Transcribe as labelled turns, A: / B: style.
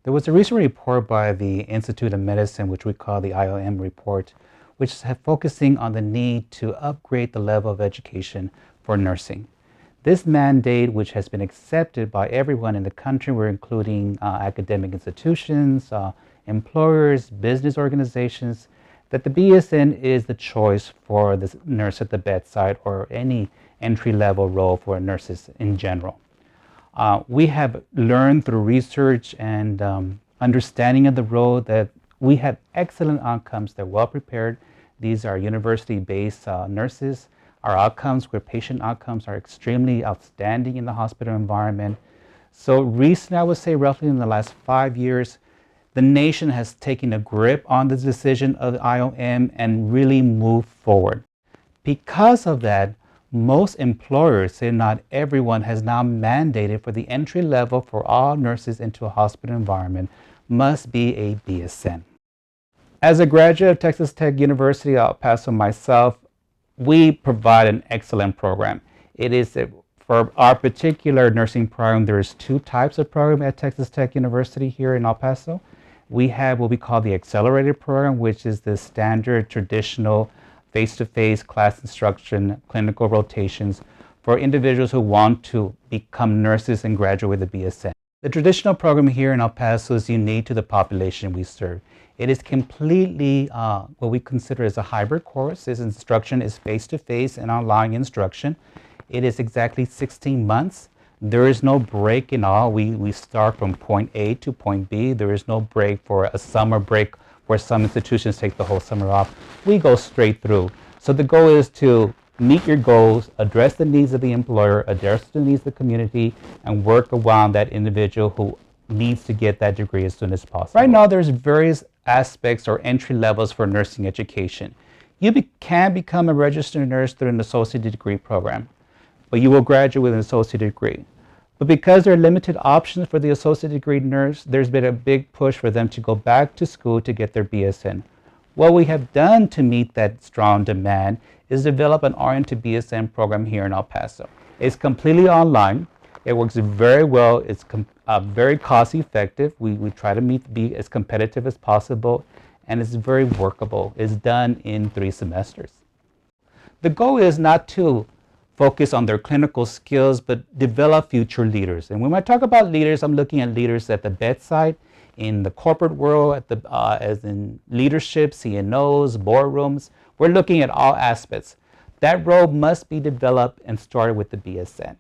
A: There was a recent report by the Institute of Medicine, which we call the IOM report, which is focusing on the need to upgrade the level of education for nursing. This mandate, which has been accepted by everyone in the country, we're including academic institutions, employers, business organizations, that the BSN is the choice for the nurse at the bedside or any entry-level role for nurses in general. We have learned through research and understanding of the role that we have excellent outcomes. They're well prepared. These are university-based nurses. Our outcomes, where patient outcomes, are extremely outstanding in the hospital environment. So recently, I would say roughly in the last 5 years, the nation has taken a grip on the decision of the IOM and really moved forward. Because of that, most employers, if not everyone, has now mandated for the entry level for all nurses into a hospital environment must be a BSN. As a graduate of Texas Tech University, El Paso myself, we provide an excellent program. It is for our particular nursing program, there's 2 types of program at Texas Tech University here in El Paso. We have what we call the accelerated program, which is the standard traditional face-to-face class instruction, clinical rotations for individuals who want to become nurses and graduate with a BSN. The traditional program here in El Paso is unique to the population we serve. It is completely what we consider as a hybrid course. This instruction is face-to-face and online instruction. It is exactly 16 months. There is no break in all. We start from point A to point B. There is no break for a summer break where some institutions take the whole summer off. We go straight through. So the goal is to meet your goals, address the needs of the employer, address the needs of the community, and work around that individual who needs to get that degree as soon as possible. Right now, there's various aspects or entry levels for nursing education. You can become a registered nurse through an associate degree program, but you will graduate with an associate degree. But because there are limited options for the associate degree nurse, there's been a big push for them to go back to school to get their BSN. What we have done to meet that strong demand is develop an RN to BSN program here in El Paso. It's completely online. It works very well. It's very cost effective. We try to be as competitive as possible, and it's very workable. It's done in 3 semesters. The goal is not to focus on their clinical skills, but develop future leaders. And when I talk about leaders, I'm looking at leaders at the bedside, in the corporate world, as in leadership, CNOs, boardrooms. We're looking at all aspects. That role must be developed and started with the BSN.